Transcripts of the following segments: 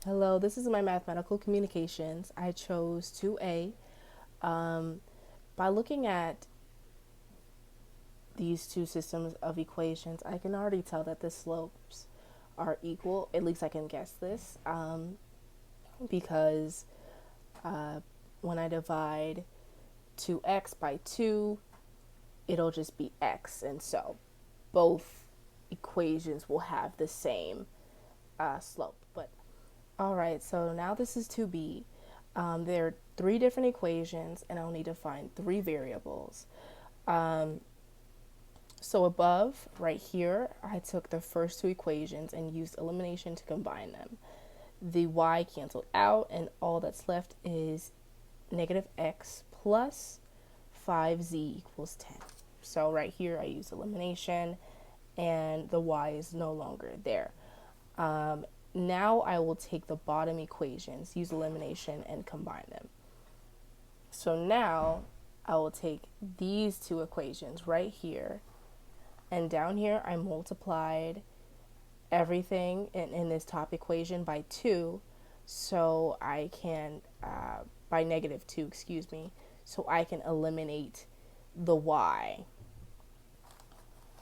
Hello, this is my mathematical communications. I chose 2A. By looking at these two systems of equations, I can already tell that the slopes are equal. At least I can guess this because when I divide 2x by 2, it'll just be x. And so both equations will have the same slope. But all right, so now this is 2b. There are three different equations, and I'll need to find three variables. So above, right here, I took the first two equations and used elimination to combine them. The y canceled out, and all that's left is negative x plus 5z equals 10. So right here, I use elimination, and the y is no longer there. Now I will take the bottom equations, use elimination, and combine them. So now I will take these two equations right here, and down here I multiplied everything in this top equation by 2, so I can, by negative 2, excuse me, so I can eliminate the y.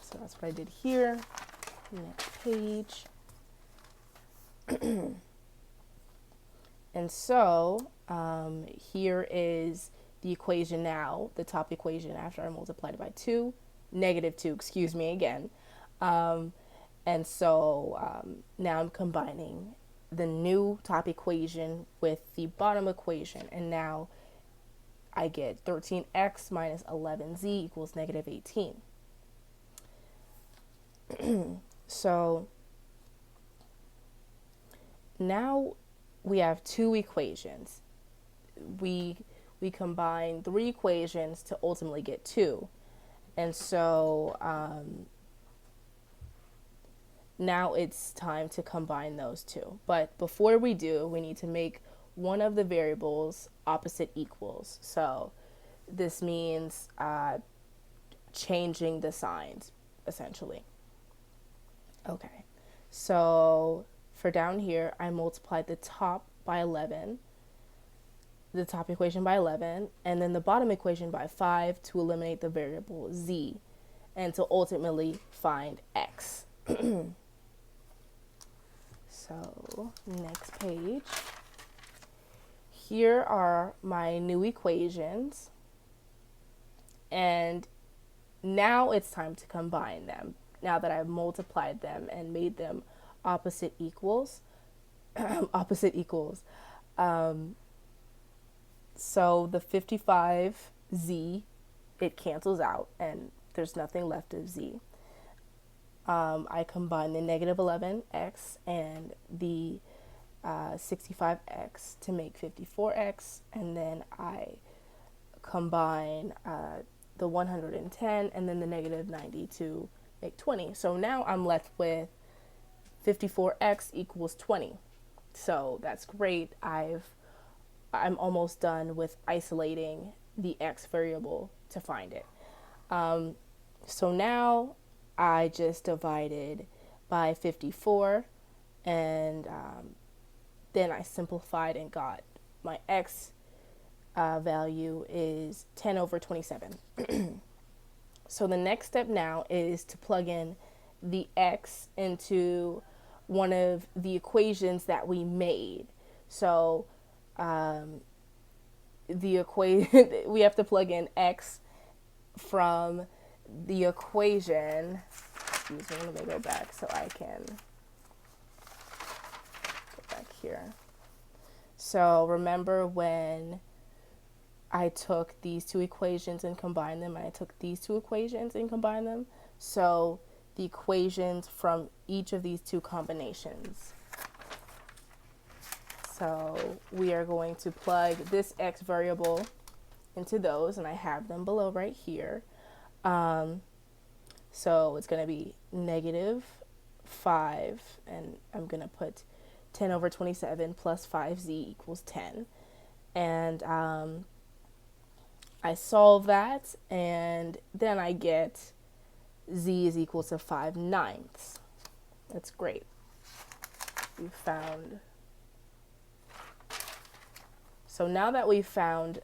So that's what I did here. Next page. And so here is the equation now, the top equation after I multiplied it by 2, negative 2, excuse me again. And so now I'm combining the new top equation with the bottom equation, and now I get 13x minus 11z equals negative 18. So now we have two equations. We combine three equations to ultimately get 2. And so now it's time to combine those two. But before we do, we need to make one of the variables opposite equals. So this means changing the signs, essentially. Okay, so for down here, I multiplied the top by 11, the top equation by 11, and then the bottom equation by 5 to eliminate the variable z, and to ultimately find x. So, next page. Here are my new equations, and now it's time to combine them. Now that I've multiplied them and made them opposite equals, opposite equals. So the 55z, it cancels out, and there's nothing left of z. I combine the negative 11x and the 65x to make 54x, and then I combine the 110 and then the negative 90 to make 20. So now I'm left with 54x equals 20. So that's great. I'm almost done with isolating the x variable to find it. So now I just divided by 54, and then I simplified and got my x value is 10 over 27. So the next step now is to plug in the x into one of the equations that we made. So the equation we have to plug in x from the equation. Excuse me, let me go back so I can go back here. So remember when I took these two equations and combined them, and I took these two equations and combined them? So the equations from each of these two combinations. So we are going to plug this x variable into those, and I have them below right here. So it's going to be negative 5, and I'm going to put 10 over 27 plus 5z equals 10. And I solve that, and then I get z is equal to 5/9. That's great. We found So now that we've found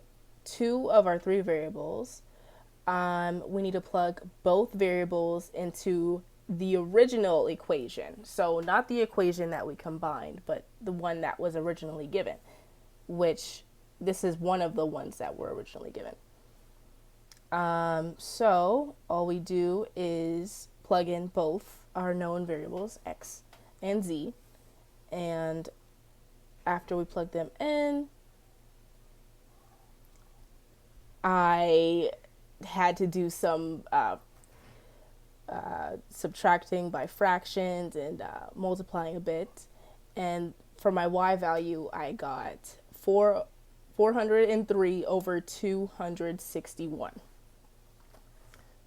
two of our three variables, we need to plug both variables into the original equation. So not the equation that we combined, but the one that was originally given, which this is one of the ones that were originally given. So all we do is plug in both our known variables, x and z, and after we plug them in, I had to do some subtracting by fractions and multiplying a bit. And for my y value, I got 403 over 261.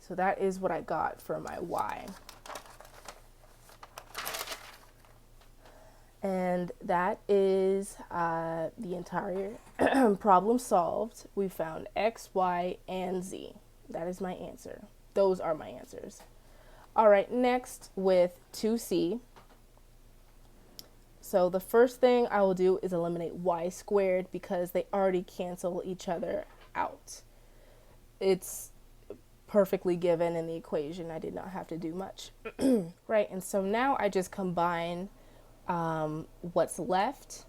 So that is what I got for my y. And that is the entire problem solved. We found x, y, and z. That is my answer. Those are my answers. All right, next with 2c. So the first thing I will do is eliminate y squared because they already cancel each other out. It's perfectly given in the equation. I did not have to do much. Right, and so now I just combine what's left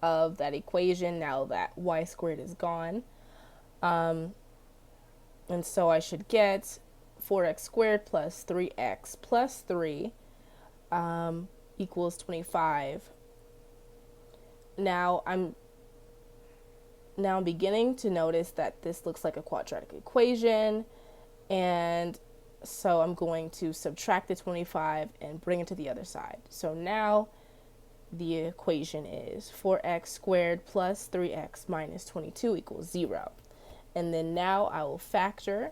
of that equation now that y squared is gone. And so I should get 4x squared plus 3x plus 3 equals 25. Now I'm beginning to notice that this looks like a quadratic equation, and so I'm going to subtract the 25 and bring it to the other side. So now the equation is 4x squared plus 3x minus 22 equals 0. And then now I will factor.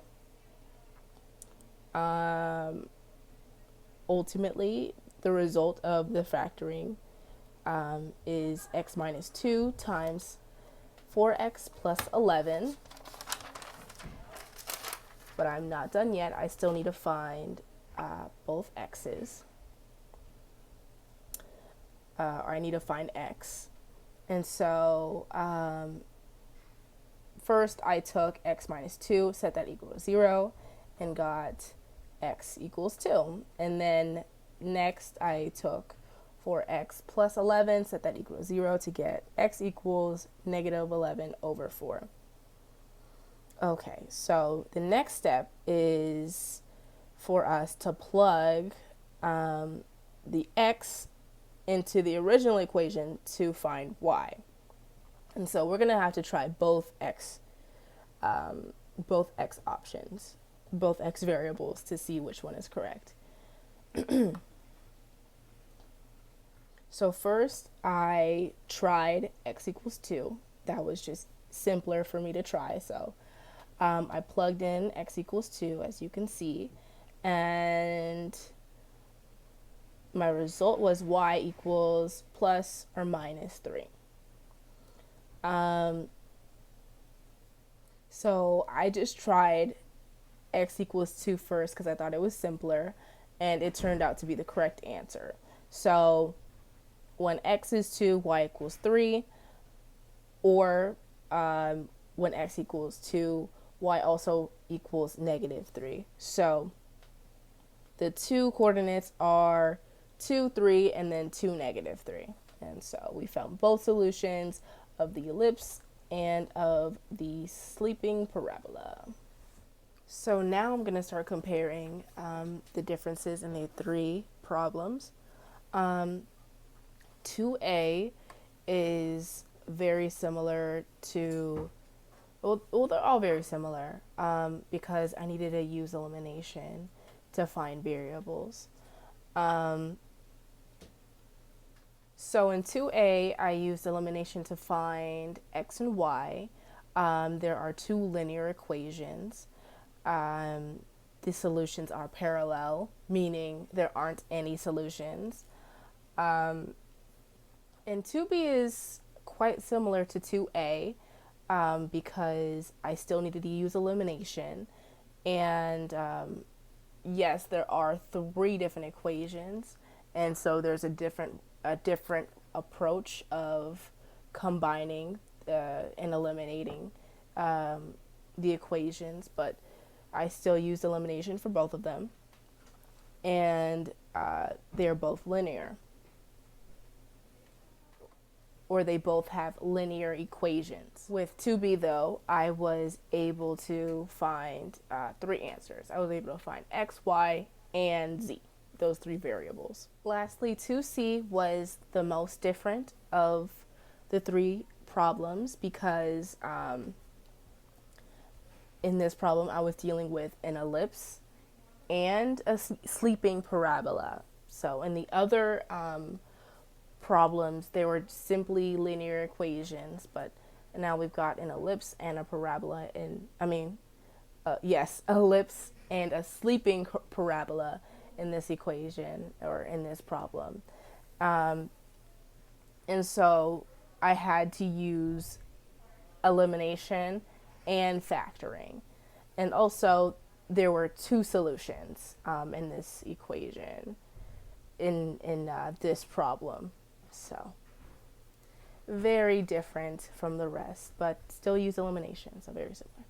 Ultimately, the result of the factoring is x minus 2 times 4x plus 11. But I'm not done yet. I still need to find both x's. Or I need to find x. And so first I took x minus 2, set that equal to 0, and got x equals 2. And then next I took 4x plus 11, set that equal to 0 to get x equals negative 11 over 4. Okay, so the next step is for us to plug the x into the original equation to find y. And so we're going to have to try both x options, both x variables, to see which one is correct. So first I tried x equals 2. That was just simpler for me to try. So I plugged in x equals 2, as you can see, and my result was y equals plus or minus 3. So I just tried x equals 2 first because I thought it was simpler, and it turned out to be the correct answer. So when x is 2, y equals 3, or when x equals 2, y also equals negative 3. So the two coordinates are 2, 3, and then 2, negative 3. And so we found both solutions of the ellipse and of the sleeping parabola. So now I'm going to start comparing the differences in the three problems. 2A is very similar to, well, they're all very similar because I needed to use elimination to find variables. So in 2A, I used elimination to find x and y. There are two linear equations. The solutions are parallel, meaning there aren't any solutions. And 2B is quite similar to 2A because I still needed to use elimination. And yes, there are three different equations, and so there's a different approach of combining in eliminating the equations, but I still used elimination for both of them, and they're both linear, or they both have linear equations. With 2b though, I was able to find 3 answers. I was able to find x, y, and z, those 3 variables. Lastly, 2c was the most different of the 3 problems because in this problem I was dealing with an ellipse and a sleeping parabola. So in the other problems, they were simply linear equations, but now we've got an ellipse and a parabola, and ellipse and a sleeping parabola in this equation or in this problem. And so I had to use elimination and factoring. And also there were 2 solutions in this equation in this problem. So very different from the rest, but still use elimination, so very similar.